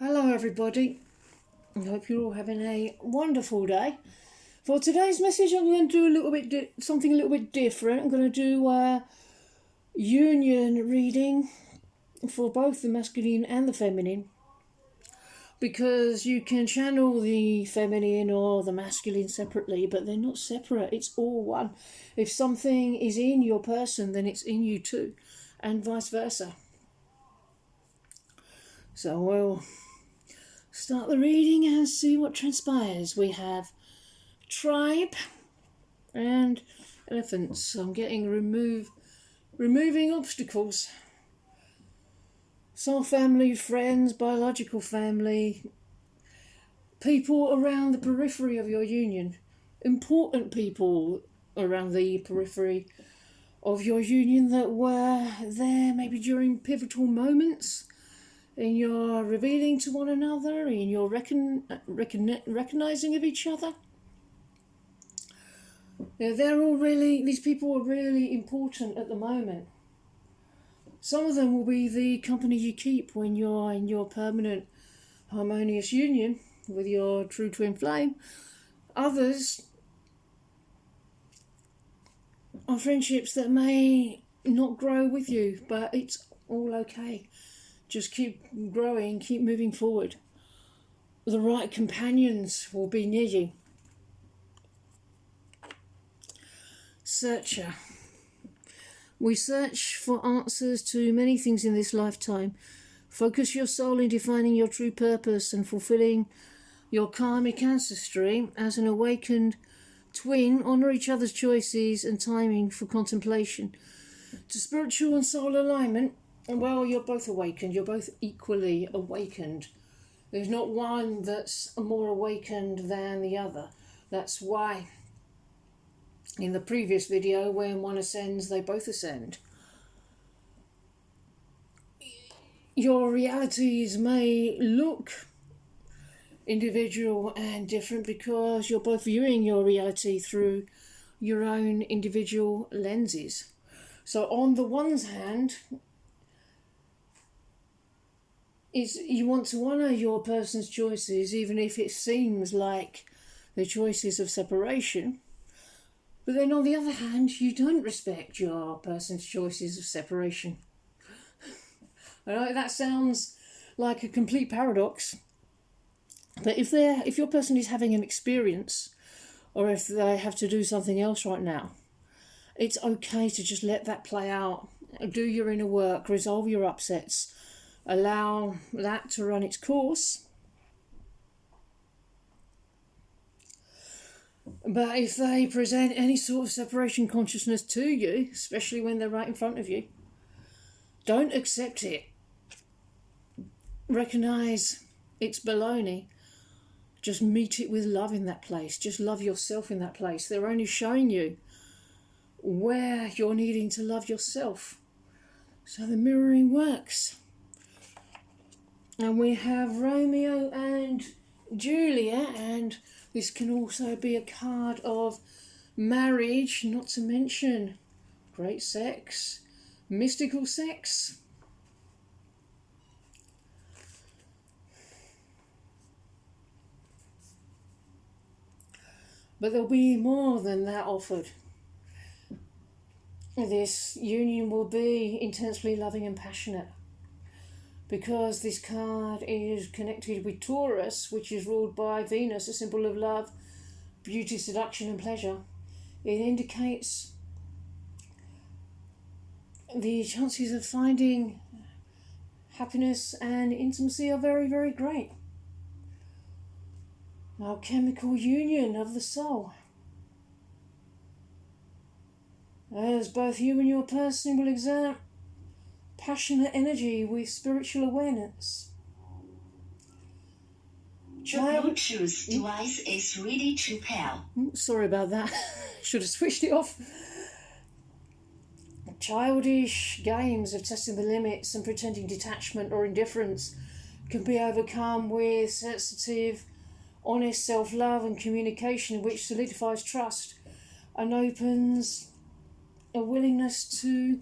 Hello, everybody. I hope you're all having a wonderful day. For today's message, I'm going to do something a little bit different. I'm going to do a union reading for both the masculine and the feminine, because you can channel the feminine or the masculine separately, but they're not separate. It's all one. If something is in your person, then it's in you too, and vice versa. So we'll start the reading and see what transpires. We have tribe and elephants. I'm getting removing obstacles. Soul family, friends, biological family, people around the periphery of your union, important people around the periphery of your union that were there maybe during pivotal moments in your revealing to one another, in your recognizing of each other. These people are really important at the moment. Some of them will be the company you keep when you're in your permanent harmonious union with your true twin flame. Others are friendships that may not grow with you, but it's all okay. Just keep growing, keep moving forward. The right companions will be near you. Searcher. We search for answers to many things in this lifetime. Focus your soul in defining your true purpose and fulfilling your karmic ancestry. As an awakened twin, honour each other's choices and timing for contemplation. To spiritual and soul alignment, well, you're both awakened. You're both equally awakened. There's not one that's more awakened than the other. That's why in the previous video, when one ascends, they both ascend. Your realities may look individual and different because you're both viewing your reality through your own individual lenses. So on the one hand, you want to honour your person's choices, even if it seems like the choices of separation. But then on the other hand, you don't respect your person's choices of separation. I know that sounds like a complete paradox, but if your person is having an experience, or if they have to do something else right now, it's okay to just let that play out. Do your inner work, resolve your upsets, allow that to run its course. But if they present any sort of separation consciousness to you, especially when they're right in front of you, don't accept it. Recognise it's baloney. Just meet it with love in that place. Just love yourself in that place. They're only showing you where you're needing to love yourself. So the mirroring works. And we have Romeo and Julia, and this can also be a card of marriage, not to mention great sex, mystical sex. But there'll be more than that offered. This union will be intensely loving and passionate, because this card is connected with Taurus, which is ruled by Venus, a symbol of love, beauty, seduction and pleasure. It indicates the chances of finding happiness and intimacy are very, very great. Alchemical union of the soul. As both you and your person will exert passionate energy with spiritual awareness. The Bluetooth device is ready to pair. Sorry about that. Should have switched it off. Childish games of testing the limits and pretending detachment or indifference can be overcome with sensitive, honest self-love and communication, which solidifies trust and opens a willingness to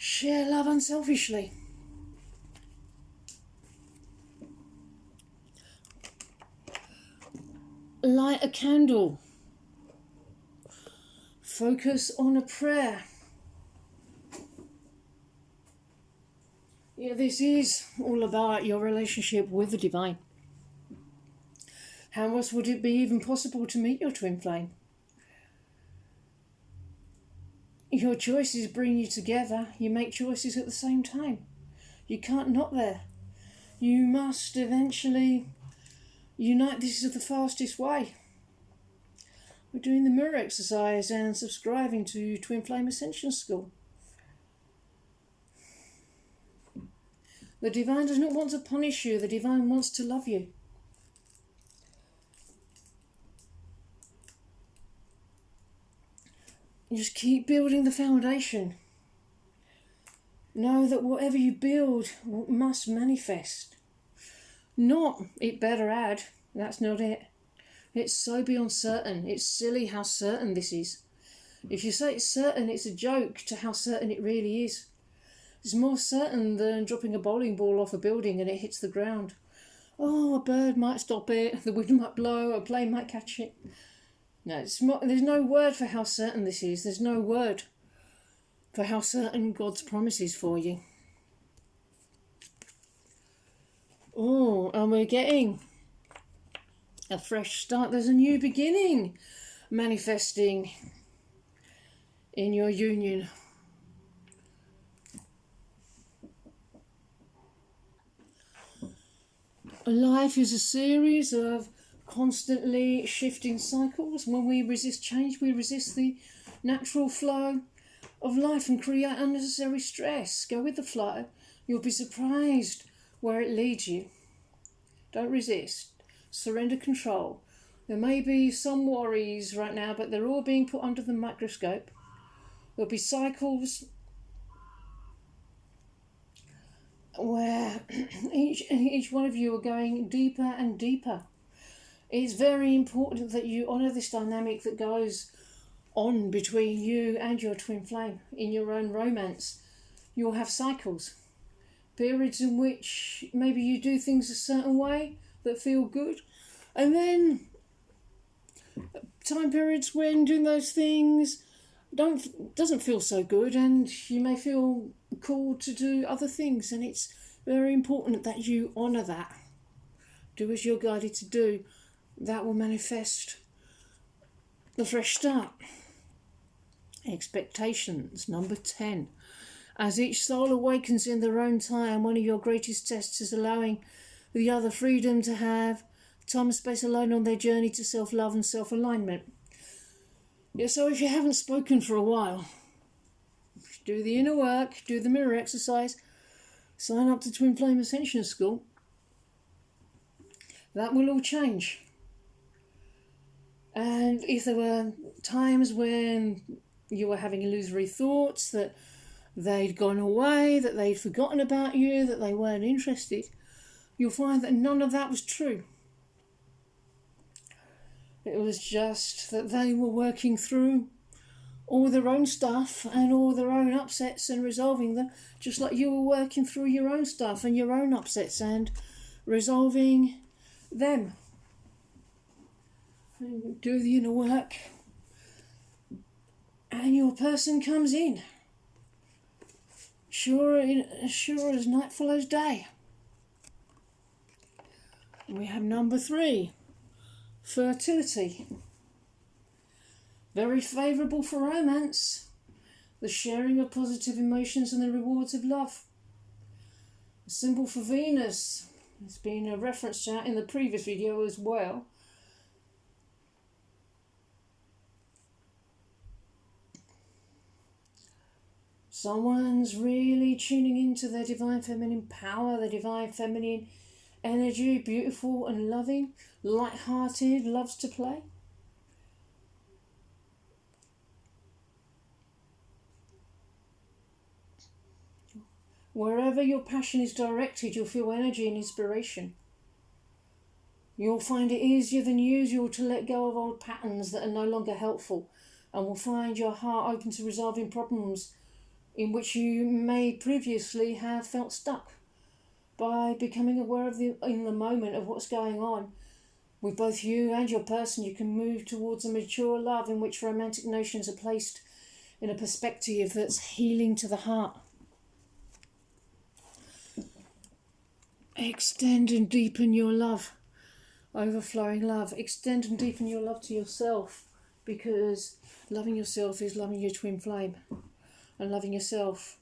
share love unselfishly. Light a candle. Focus on a prayer. Yeah, this is all about your relationship with the divine. How else would it be even possible to meet your twin flame? Your choices bring you together. You make choices at the same time. You can't not there. You must eventually unite. This is the fastest way. We're doing the mirror exercise and subscribing to Twin Flame Ascension School. The divine does not want to punish you. The divine wants to love you. You just keep building the foundation. Know that whatever you build must manifest. Not, it better add. That's not it. It's so beyond certain. It's silly how certain this is. If you say it's certain, it's a joke to how certain it really is. It's more certain than dropping a bowling ball off a building and it hits the ground. Oh, a bird might stop it, the wind might blow, a plane might catch it. No, there's no word for how certain this is. There's no word for how certain God's promise is for you. Oh, and we're getting a fresh start. There's a new beginning manifesting in your union. Life is a series of constantly shifting cycles. When we resist change, we resist the natural flow of life and create unnecessary stress. Go with the flow. You'll be surprised where it leads you. Don't resist. Surrender control. There may be some worries right now, but they're all being put under the microscope. There'll be cycles where each one of you are going deeper and deeper. It's very important that you honour this dynamic that goes on between you and your twin flame. In your own romance, you'll have cycles. Periods in which maybe you do things a certain way that feel good, and then time periods when doing those things doesn't feel so good, and you may feel called to do other things, and it's very important that you honour that. Do as you're guided to do. That will manifest the fresh start. Expectations, number 10. As each soul awakens in their own time, one of your greatest tests is allowing the other freedom to have time and space alone on their journey to self-love and self-alignment. Yeah, so if you haven't spoken for a while, do the inner work, do the mirror exercise, sign up to Twin Flame Ascension School. That will all change. And if there were times when you were having illusory thoughts that they'd gone away, that they'd forgotten about you, that they weren't interested, you'll find that none of that was true. It was just that they were working through all their own stuff and all their own upsets and resolving them, just like you were working through your own stuff and your own upsets and resolving them. And do the inner work, and your person comes in. Sure as night follows day. We have number 3, fertility. Very favourable for romance. The sharing of positive emotions and the rewards of love. A symbol for Venus. There's been a reference to that in the previous video as well. Someone's really tuning into their divine feminine power, their divine feminine energy, beautiful and loving, light-hearted, loves to play. Wherever your passion is directed, you'll feel energy and inspiration. You'll find it easier than usual to let go of old patterns that are no longer helpful, and will find your heart open to resolving problems in which you may previously have felt stuck. By becoming aware of in the moment of what's going on, With both you and your person, you can move towards a mature love in which romantic notions are placed in a perspective that's healing to the heart. Extend and deepen your love, overflowing love. Extend and deepen your love to yourself, because loving yourself is loving your twin flame, and loving yourself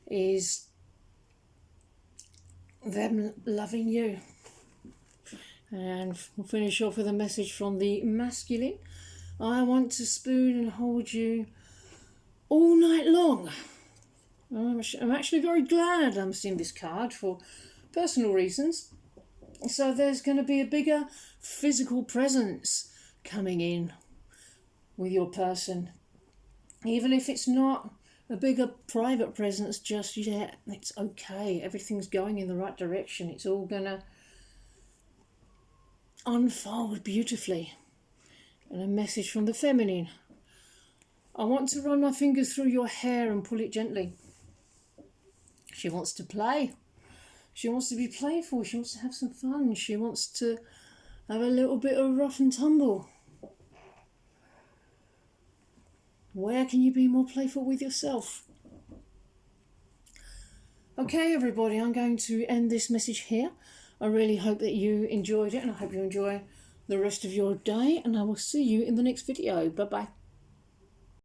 is them loving you. And we'll finish off with a message from the masculine. I want to spoon and hold you all night long. I'm actually very glad I'm seeing this card for personal reasons. So there's going to be a bigger physical presence coming in with your person. Even if it's not a bigger private presence just yet, it's okay. Everything's going in the right direction. It's all going to unfold beautifully. And a message from the feminine. I want to run my fingers through your hair and pull it gently. She wants to play. She wants to be playful. She wants to have some fun. She wants to have a little bit of rough and tumble. Where can you be more playful with yourself? Okay, everybody, I'm going to end this message here. I really hope that you enjoyed it, and I hope you enjoy the rest of your day, and I will see you in the next video. Bye-bye.